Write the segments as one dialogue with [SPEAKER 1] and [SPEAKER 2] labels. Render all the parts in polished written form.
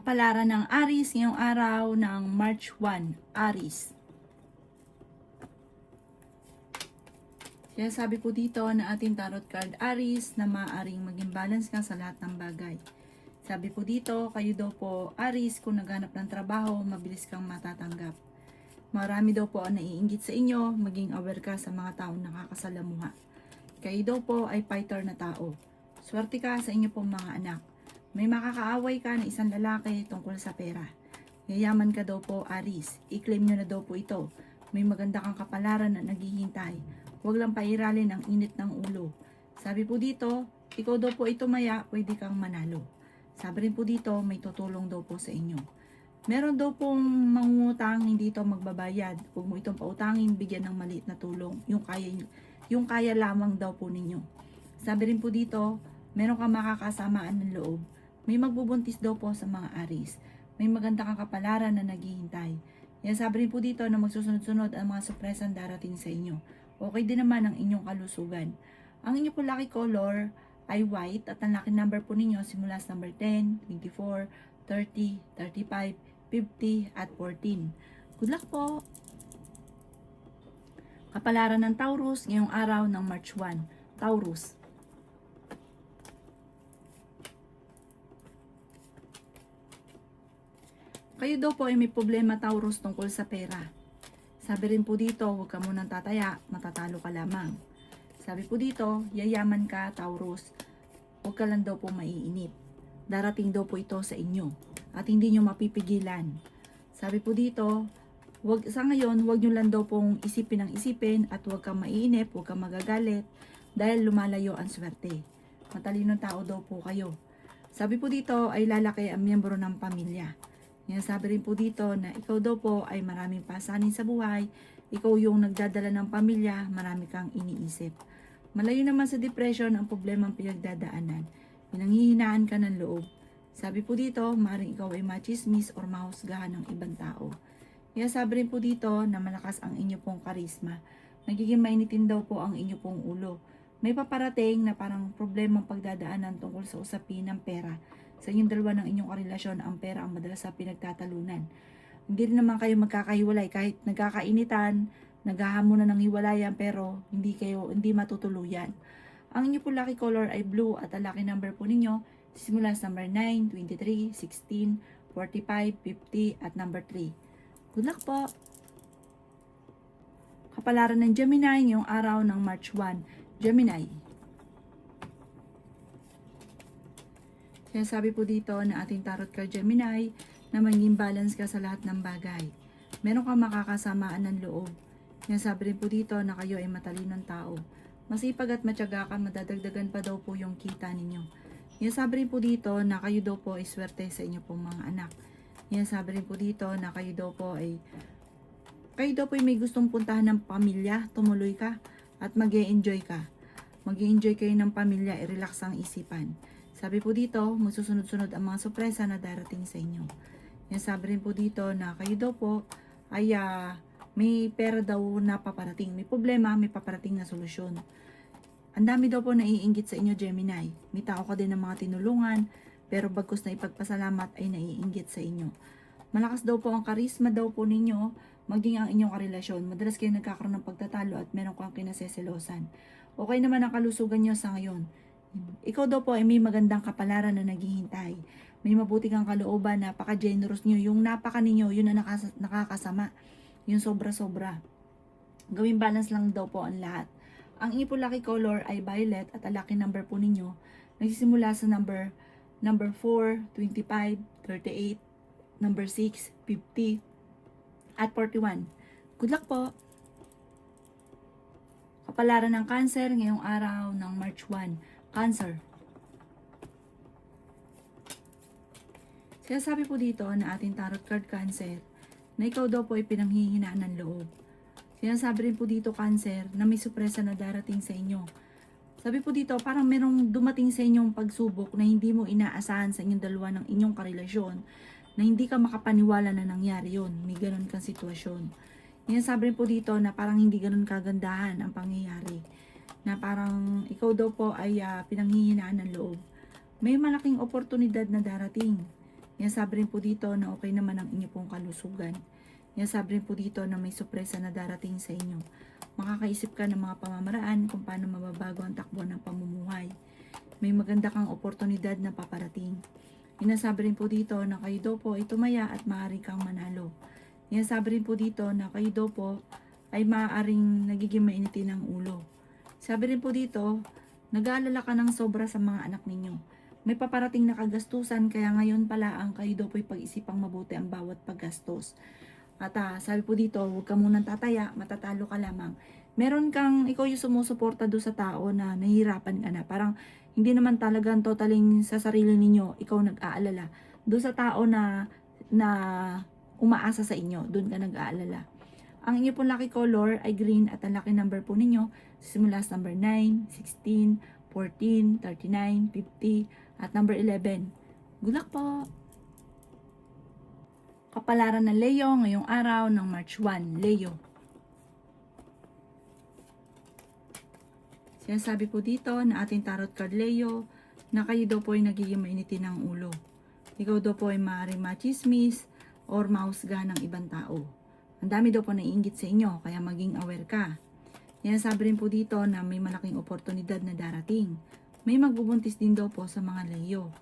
[SPEAKER 1] Kapalaran ng Aries ngayong araw ng March 1, Aries. Kaya sabi po dito na ating tarot card Aries na maaaring maging balance ka sa lahat ng bagay. Sabi po dito, kayo daw po Aries, kung naghanap ng trabaho, mabilis kang matatanggap. Marami daw po ang naiinggit sa inyo, maging aware ka sa mga taong nakakasalamuha. Kayo daw po ay fighter na tao. Swerte ka sa inyo pong mga anak. May makakaaway ka na isang lalaki tungkol sa pera. Yayaman ka daw po, Aries. I-claim nyo na daw po ito. May maganda kang kapalaran na naghihintay. Huwag lang pairalin ang init ng ulo. Sabi po dito, ikaw daw po ito maya, pwede kang manalo. Sabi rin po dito, may tutulong daw po sa inyo. Meron daw pong mangungutang, hindi ito magbabayad. Huwag mo itong pautangin, bigyan ng maliit na tulong. Yung kaya lamang daw po ninyo. Sabi rin po dito, meron kang makakasamaan ng loob. May magbubuntis daw po sa mga Aries. May maganda kang kapalaran na naghihintay. Yan, sabi rin po dito na magsusunod-sunod ang mga sorpresang darating sa inyo. Okay din naman ang inyong kalusugan. Ang inyong po lucky color ay white at ang lucky number po ninyo simula sa number 10, 24, 30, 35, 50 at 14. Good luck po! Kapalaran ng Taurus ngayong araw ng March 1. Taurus. Kayo daw po ay may problema, Taurus, tungkol sa pera. Sabi rin po dito, huwag ka munang tataya, matatalo ka lamang. Sabi po dito, yayaman ka, Taurus. Huwag ka lang daw po maiinip. Darating daw po ito sa inyo at hindi nyo mapipigilan. Sabi po dito, sa ngayon, huwag nyo lang daw pong isipin ang isipin at huwag kang maiinip, huwag kang magagalit dahil lumalayo ang swerte. Matalinong tao daw po kayo. Sabi po dito ay lalaki ang miyembro ng pamilya. Yan, sabi rin po dito na ikaw daw po ay maraming pasanin sa buhay, ikaw yung nagdadala ng pamilya, marami kang iniisip. Malayo naman sa depression ang problemang pinagdadaanan. Pinanghihinaan ka ng loob. Sabi po dito, maaaring ikaw ay machismis or mahusgahan ng ibang tao. Yan, sabi rin po dito na malakas ang inyo pong karisma. Nagiging mainitin daw po ang inyo pong ulo. May paparating na parang problemang pagdadaanan tungkol sa usapin ng pera. Sa inyong dalawa ng inyong karelasyon, ang pera ang madalas sa pinagtatalunan. Hindi rin naman kayo magkakahiwalay kahit nagkakainitan, naghahamunan ng hiwalayan pero hindi matutuluyan. Ang inyo po lucky color ay blue at ang lucky number po ninyo simula sa number 9, 23, 16, 45, 50 at number 3. Good luck po! Kapalaran ng Gemini ngayong araw ng March 1. Gemini. Kaya sabi po dito na ating tarot card Gemini na maging balance ka sa lahat ng bagay. Meron kang makakasamaan ng loob. Kaya sabi rin po dito na kayo ay matalinong tao. Masipag at matyaga ka, madadagdagan pa daw po yung kita ninyo. Kaya sabi rin po dito na kayo daw po ay swerte sa inyo pong mga anak. Kaya sabi rin po dito na kayo daw po ay may gustong puntahan ng pamilya, tumuloy ka at mag-e-enjoy ka. Mag-e-enjoy kayo ng pamilya, i-relax ang isipan. Sabi po dito, magsusunod-sunod ang mga sorpresa na darating sa inyo. Yan, sabi rin po dito na kayo daw po ay may pera daw na paparating. May problema, may paparating na solusyon. Ang dami daw po naiinggit sa inyo, Gemini. May tao ka din ng mga tinulungan, pero bagkus na ipagpasalamat ay naiinggit sa inyo. Malakas daw po ang karisma daw po ninyo, maging ang inyong karelasyon. Madalas kayo nagkakaroon ng pagtatalo at meron kang kinaseselosan. Okay naman ang kalusugan nyo sa ngayon. Ikaw daw po ay may magandang kapalaran na naghihintay. May mabuti kang kalooban, napaka-generous nyo. Yung napaka ninyo, yun ang nakakasama. Yung sobra-sobra. Gawing balance lang daw po ang lahat. Ang inyo po lucky color ay violet at ang lucky number po ninyo nagsisimula sa number 4, 25, 38, number 6, 50, at 41. Good luck po! Kapalaran ng Cancer ngayong araw ng March 1. Cancer. Kaya sabi po dito na ating tarot card Cancer na ikaw daw po ay pinanghihinaan ng loob. Sinasabi rin po dito Cancer na may sorpresa na darating sa inyo. Sabi po dito parang merong dumating sa inyong pagsubok na hindi mo inaasahan sa inyong dalawa ng inyong karelasyon na hindi ka makapaniwala na nangyari yun. May ganun kang sitwasyon. Sinasabi rin po dito na parang hindi ganun kagandahan ang pangyayari. Na parang ikaw daw po ay pinanghihinaan ng loob. May malaking oportunidad na darating. Yan sabi rin po dito na okay naman ang inyo pong kalusugan. Yan sabi rin po dito na may sorpresa na darating sa inyo. Makakaisip ka ng mga pamamaraan kung paano mababago ang takbo ng pamumuhay. May maganda kang oportunidad na paparating. Inasabi rin po dito na kayo daw po ay tumaya at maaari kang manalo. Inasabi rin po dito na kayo daw po ay maaaring nagiging mainitin ng ulo. Sabi rin po dito, nag-aalala ka ng sobra sa mga anak ninyo. May paparating na kagastusan kaya ngayon pala ang kayo daw po ay pag-isipang mabuti ang bawat paggastos. At sabi po dito, huwag ka munang tataya, matatalo ka lamang. Meron kang, ikaw yung sumusuporta do sa tao na nahihirapan ka na. Parang hindi naman talagang totaling sa sarili ninyo, ikaw nag-aalala. Do sa tao na umaasa sa inyo, doon ka nag-aalala. Ang inyo pong lucky color ay green at ang lucky number po ninyo simula sa number 9, 16, 14, 39, 50 at number 11. Good luck po! Kapalaran ng Leo ngayong araw ng March 1, Leo. Sinasabi po dito na ating tarot card Leo na kayo daw po ay nagiging mainitin ng ulo. Ikaw daw po ay maaaring machismis or mahusgahan ng ibang tao. Ang dami daw po naiinggit sa inyo kaya maging aware ka. Sinasabi rin po dito na may malaking oportunidad na darating. May magbubuntis din daw po sa mga Leo.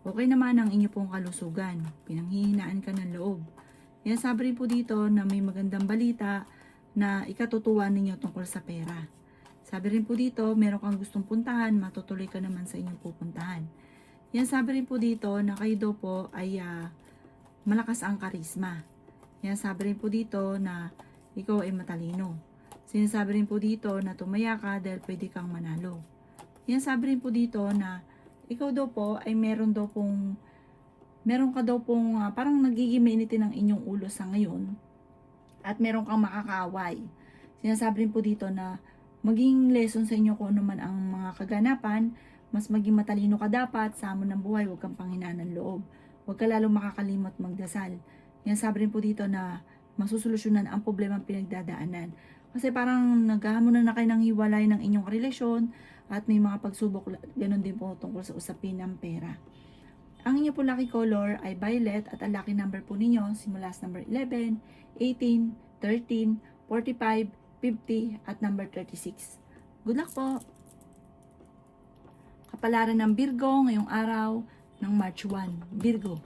[SPEAKER 1] Okay naman ang inyo pong kalusugan. Pinanghihinaan ka ng loob. Yan sabi rin po dito na may magandang balita na ikatutuwa ninyo tungkol sa pera. Sabi rin po dito, meron kang gustong puntahan, matutuloy ka naman sa inyong pupuntahan. Yan sabi rin po dito na kayo daw po ay malakas ang karisma. Yan sabi rin po dito na ikaw ay matalino. Sinasabi rin po dito na tumaya ka dahil pwede kang manalo. Yan sabi rin po dito na ikaw daw po ay meron ka daw pong parang nagiging mainitin ng inyong ulo sa ngayon at meron kang makakaaway. Sinasabi rin po dito na maging lesson sa inyo kung ano man ang mga kaganapan, mas maging matalino ka dapat sa hamon ng buhay, huwag kang panghinaan ng loob. Huwag ka lalong makakalimot magdasal. Sinasabi rin po dito na masusolusyonan ang problemang pinagdadaanan. Kasi parang naghahamon na kayo ng hiwalay ng inyong relasyon at may mga pagsubok, ganun din po tungkol sa usapin ng pera. Ang inyo po lucky color ay violet at ang lucky number po ninyo simula sa number 11, 18, 13, 45, 50 at number 36. Good luck po! Kapalaran ng Virgo ngayong araw ng March 1, Virgo.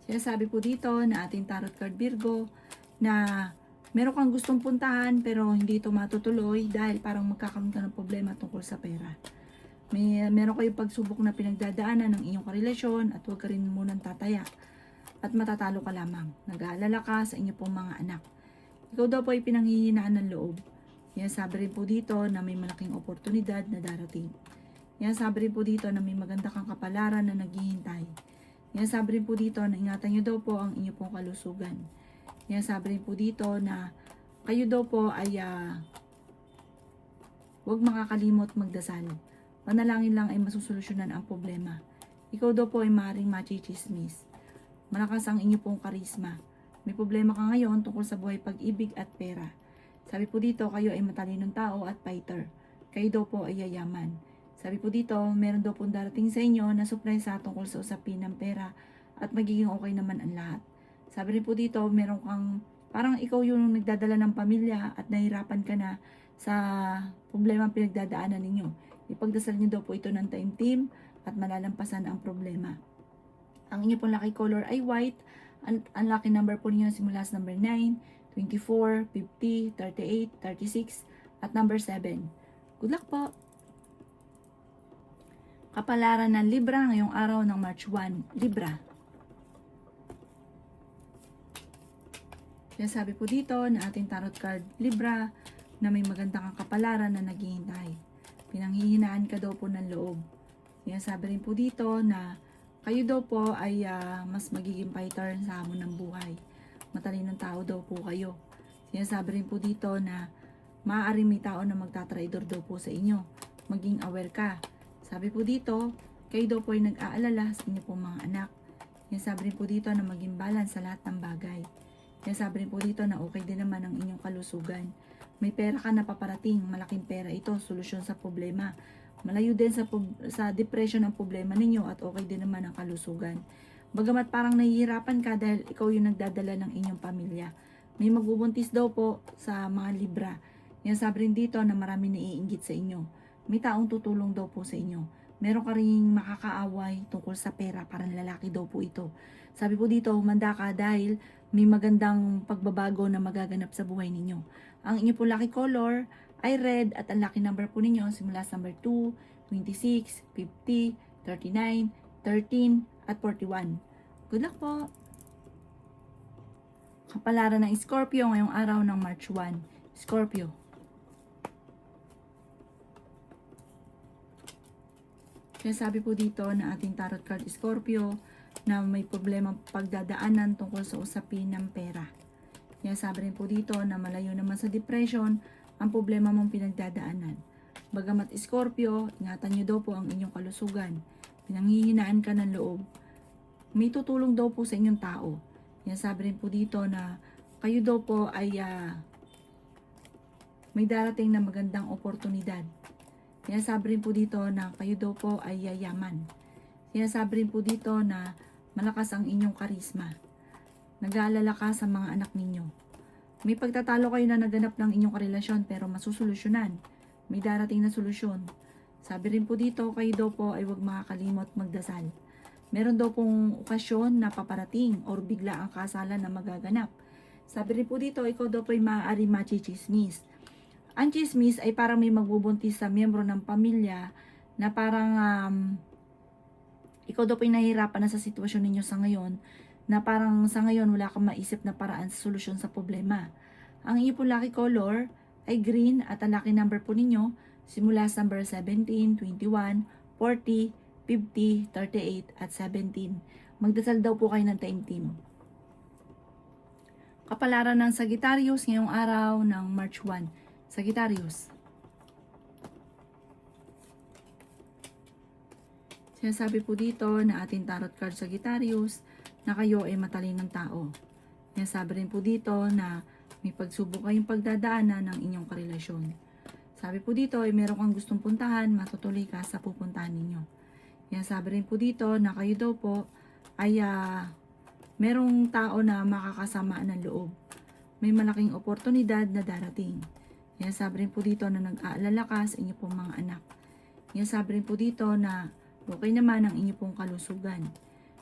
[SPEAKER 1] Sinasabi po dito na ating tarot card Virgo na meron kang gustong puntahan pero hindi ito matutuloy dahil parang magkakaroon ka ng problema tungkol sa pera. Meron kayong pagsubok na pinagdadaanan ng inyong karelasyon at huwag ka rin munang tataya at matatalo ka lamang. Nag-aalala ka sa inyong pong mga anak. Ikaw daw po ay pinanghihinaan ng loob. Yan sabi rin po dito na may malaking oportunidad na darating. Yan sabi rin po dito na may maganda kang kapalaran na naghihintay. Yan sabi rin po dito na ingatan nyo daw po ang inyong pong kalusugan. Yan sabi rin po dito na kayo daw po ay huwag makakalimot magdasal. Panalangin lang ay masusolusyonan ang problema. Ikaw daw po ay maaaring machichismis. Malakas ang inyo pong karisma. May problema ka ngayon tungkol sa buhay, pag-ibig at pera. Sabi po dito, kayo ay matalinong tao at fighter. Kayo daw po ay yayaman. Sabi po dito, meron daw pong darating sa inyo na surpresa tungkol sa usapin ng pera at magiging okay naman ang lahat. Sabi rin po dito, meron kang, parang ikaw yung nagdadala ng pamilya at nahirapan ka na sa problema pinagdadaanan ninyo. Ipagdasal niyo daw po ito ng time team at malalampasan ang problema. Ang inyo pong lucky color ay white. Ang lucky number po niyo simula sa number 9, 24, 50, 38, 36 at number 7. Good luck po! Kapalaran ng Libra ngayong araw ng March 1, Libra. Sabi po dito na ating tarot card Libra na may magandang kang kapalaran na naghihintay. Pinanghihinaan ka daw po ng loob. Sabi rin po dito na kayo daw po ay mas magiging fighter sa hamon ng buhay. Matalinong tao daw po kayo. Sinasabi rin po dito na maaaring may tao na magtatraidor daw po sa inyo. Maging aware ka. Sabi po dito, kayo daw po ay nag-aalala sa inyo pong mga anak. Sinasabi rin po dito na maging balance sa lahat ng bagay. Sinasabi rin po dito na okay din naman ang inyong kalusugan. May pera ka na paparating, malaking pera ito, solusyon sa problema. Malayo din sa depression ang problema ninyo at okay din naman ang kalusugan. Bagamat parang nahihirapan ka dahil ikaw yung nagdadala ng inyong pamilya. May magbubuntis daw po sa mga Libra. Yan sabi rin dito na marami naiinggit sa inyo. May taong tutulong daw po sa inyo. Meron ka ring makakaaway tungkol sa pera, parang lalaki daw po ito. Sabi po dito, humanda ka dahil may magandang pagbabago na magaganap sa buhay ninyo. Ang inyo po lucky color ay red at ang lucky number po ninyo simula sa number 2, 26, 50, 39, 13 at 41. Good luck po! Kapalaran ng Scorpio ngayong araw ng March 1. Scorpio. Kaya sabi po dito na ating tarot card Scorpio na may problema pagdadaanan tungkol sa usapin ng pera. Kaya sabi rin po dito na malayo naman sa depression ang problema mong pinagdadaanan. Bagamat Scorpio, ingatan nyo daw po ang inyong kalusugan. Pinanghihinaan ka ng loob. May tutulong daw po sa inyong tao. Kaya sabi rin po dito na kayo daw po ay may darating na magandang oportunidad. Kaya sabi rin po dito na kayo daw po ay yayaman. Kaya sabi rin po dito na malakas ang inyong karisma. Nag-aalala ka sa mga anak ninyo. May pagtatalo kayo na naganap ng inyong karelasyon pero masusolusyonan. May darating na solusyon. Sabi rin po dito kayo daw po ay huwag makakalimot magdasal. Meron daw pong okasyon na paparating or bigla ang kasalan na magaganap. Sabi rin po dito ikaw daw po ay maaari machichismis. Ang chismis ay parang may magbubuntis sa miyembro ng pamilya na parang ikaw daw po ay nahihirapan na sa sitwasyon ninyo sa ngayon na parang sa ngayon wala kang maisip na paraan sa solusyon sa problema. Ang inyo po lucky color ay green at ang lucky number po ninyo simula sa number 17, 21, 40, 50, 38 at 17. Magdasal daw po kayo ng taimtim. Kapalaran ng Sagittarius ngayong araw ng March 1. Sagittarius. Sinasabi po dito na ating tarot card Sagittarius na kayo ay matalinong tao. Sinasabi rin po dito na may pagsubok kayong pagdadaanan ng inyong karelasyon. Sabi po dito ay meron kang gustong puntahan, matutuloy ka sa pupuntahan ninyo. Sinasabi rin po dito na kayo daw po ay merong tao na makakasamaan ng loob. May malaking oportunidad na darating. Yan sabi rin po dito na nag-aalala ka sa inyo pong mga anak. Yan sabi rin po dito na okay naman ang inyo pong kalusugan.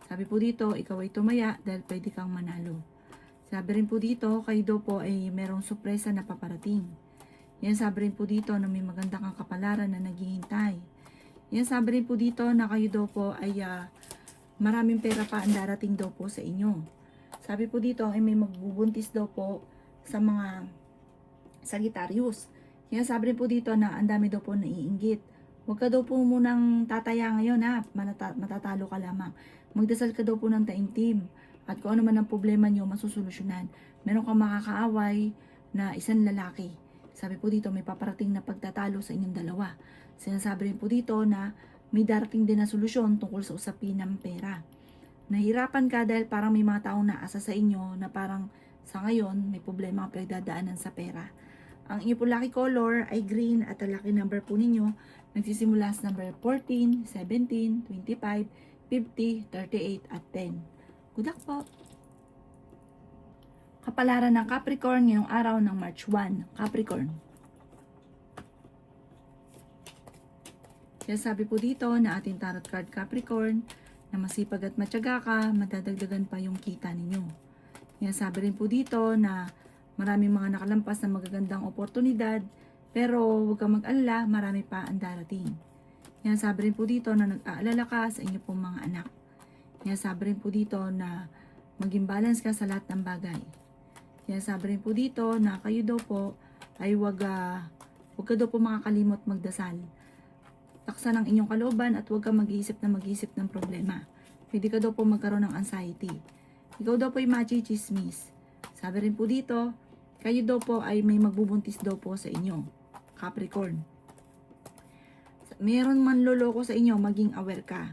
[SPEAKER 1] Sabi po dito, ikaw ay tumaya dahil pwede kang manalo. Sabi rin po dito, kayo daw po ay merong sorpresa na paparating. Yan sabi rin po dito na may maganda kang kapalaran na naghihintay. Yan sabi rin po dito na kayo daw po ay maraming pera pa ang darating daw po sa inyo. Sabi po dito ay may magbubuntis daw po sa mga Sagittarius. Kaya sabi rin po dito na ang dami daw po naiinggit. Huwag ka daw po munang tataya ngayon ha, matatalo ka lamang. Magdasal ka daw po ng taimtim. At kung ano man ang problema nyo, masusolusyonan. Meron kang makakaaway na isang lalaki. Sabi po dito may paparating na pagtatalo sa inyong dalawa. Sinasabi rin po dito na may darating din na solusyon tungkol sa usapin ng pera. Nahirapan ka dahil parang may mga taong naasa sa inyo na parang sa ngayon may problema ang pinagdadaanan sa pera. Ang inyo po lucky color ay green at ang lucky number po ninyo nagsisimula sa number 14, 17, 25, 50, 38 at 10. Good luck po! Kapalaran ng Capricorn ngayong araw ng March 1. Capricorn. Kaya sabi po dito na ating tarot card Capricorn na masipag at matyaga ka, madadagdagan pa yung kita ninyo. Kaya sabi rin po dito na maraming mga nakalampas na magagandang oportunidad, pero huwag kang mag-alala, marami pa ang darating. Kaya sabi rin po dito na nag-aalala ka sa inyo pong mga anak. Kaya sabi rin po dito na maging balance ka sa lahat ng bagay. Kaya sabi rin po dito na kayo daw po ay huwag ka daw po makakalimot magdasal. Taksan ang inyong kalooban at huwag kang mag-iisip ng problema. Pwede ka daw po magkaroon ng anxiety. Ikaw daw po ay machichismis. Sabi rin po dito, kayo daw po ay may magbubuntis daw po sa inyo. Capricorn. Meron man loloko sa inyo, maging aware ka.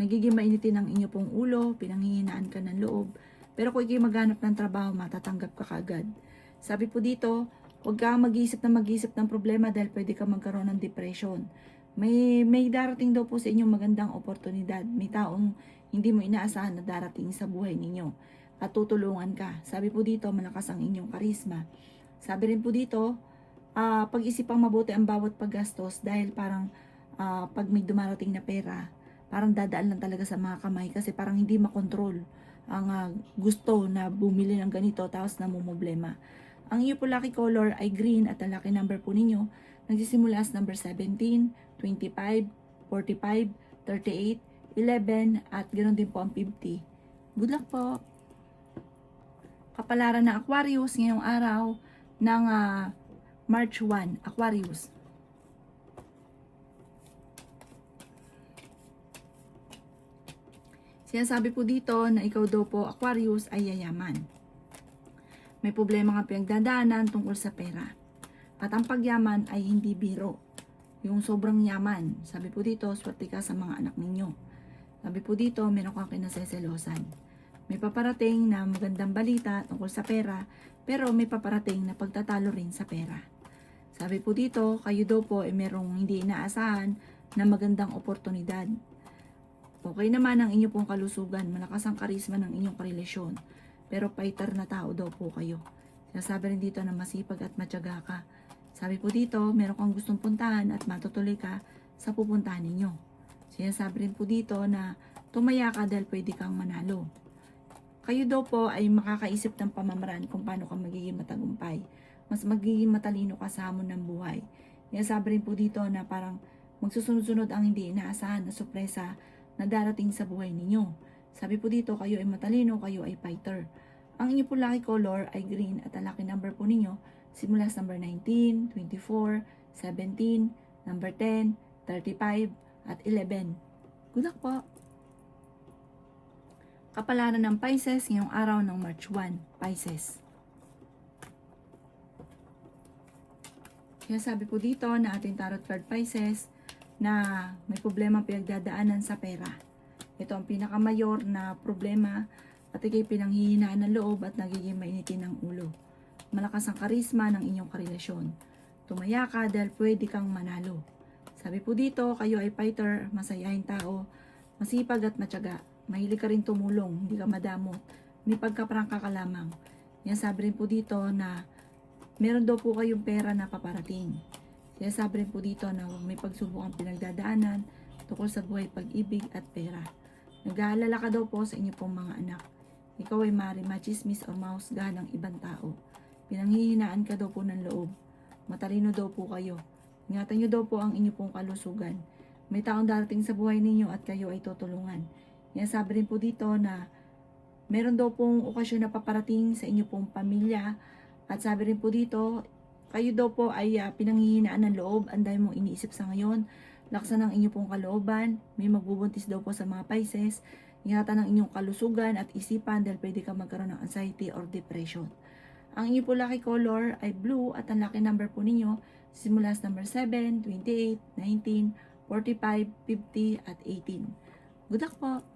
[SPEAKER 1] Nagiging mainitin ang inyo pong ulo, pinanghihinaan ka ng loob. Pero kung ikay maghanap ng trabaho, matatanggap ka kagad. Sabi po dito, huwag kang mag-iisip ng problema dahil pwede ka magkaroon ng depression. May darating daw po sa inyong magandang oportunidad. May taong hindi mo inaasahan na darating sa buhay ninyo at tutulungan ka. Sabi po dito, malakas ang inyong karisma. Sabi rin po dito, pag-isipang mabuti ang bawat paggastos dahil parang pag may dumarating na pera, parang dadaan lang talaga sa mga kamay kasi parang hindi makontrol ang gusto na bumili ng ganito tapos namumblema. Ang iyo po lucky color ay green at ang lucky number po ninyo nagsisimula sa number 17, 25, 45, 38, 11 at ganoon din po ang 50. Good luck po! Kapalaran ng Aquarius ngayong araw ng March 1, Aquarius. Sinasabi po dito na ikaw daw po, Aquarius, ay yayaman. May problema kang pinagdadaanan tungkol sa pera. At ang pagyaman ay hindi biro. Yung sobrang yaman. Sabi po dito, swerte ka sa mga anak ninyo. Sabi po dito, meron kang kinaseselosan. May paparating na magandang balita tungkol sa pera, pero may paparating na pagtatalo rin sa pera. Sabi po dito, kayo daw po ay merong hindi inaasahan na magandang oportunidad. Okay naman ang inyo pong kalusugan, malakas ang karisma ng inyong karelasyon, pero fighter na tao daw po kayo. Sinasabi rin dito na masipag at matyaga ka. Sabi po dito, meron kang gustong puntahan at matutuloy ka sa pupuntahan ninyo. Sinasabi rin po dito na tumaya ka dahil pwede kang manalo. Kayo daw po ay makakaisip ng pamamaraan kung paano ka magiging matagumpay. Mas magiging matalino ka sa hamon ng buhay. Sinasabi rin po dito na parang magsusunod-sunod ang hindi inaasahan na sorpresa na darating sa buhay ninyo. Sabi po dito, kayo ay matalino, kayo ay fighter. Ang inyo po lucky color ay green at ang lucky number po ninyo simula sa number 19, 24, 17, number 10, 35, at 11. Good luck po! Kapalaran ng Pisces ngayong araw ng March 1, Pisces. Kaya sabi po dito na ating tarot card Pisces na may problema pinagdadaanan sa pera. Ito ang pinakamayor na problema at ikay pinanghihinaan ng loob at nagiging mainitin ng ulo. Malakas ang karisma ng inyong karelasyon. Tumaya ka dahil pwede kang manalo. Sabi po dito, kayo ay fighter, masayahin tao, masipag at matyaga. Mahilig ka rin tumulong, hindi ka madamot, may pagkaprangka ka lamang. Yan sabi rin po dito na meron daw po kayong pera na paparating. Kaya sabi rin po dito na huwag may pagsubok ang pinagdadaanan tungkol sa buhay, pag-ibig at pera. Nag-aalala ka daw po sa inyo pong mga anak. Ikaw ay maaaring machismis o mahusgahan ng ibang tao. Pinanghihinaan ka daw po ng loob. Matalino daw po kayo. Ingatan nyo daw po ang inyo pong kalusugan. May taong darating sa buhay ninyo at kayo ay tutulungan. Yan sabi rin po dito na meron daw pong okasyon na paparating sa inyo pong pamilya. At sabi rin po dito, kayo daw po ay pinanghihinaan ng loob. Ang dami mong iniisip sa ngayon. Laksan ang inyo pong kalooban. May magbubuntis daw po sa mga Pisces. Ingatan ang inyong kalusugan at isipan dahil pwede ka magkaroon ng anxiety or depression. Ang inyo po lucky color ay blue at ang lucky number po ninyo simula sa number 7, 28, 19, 45, 50 at 18. Good luck po!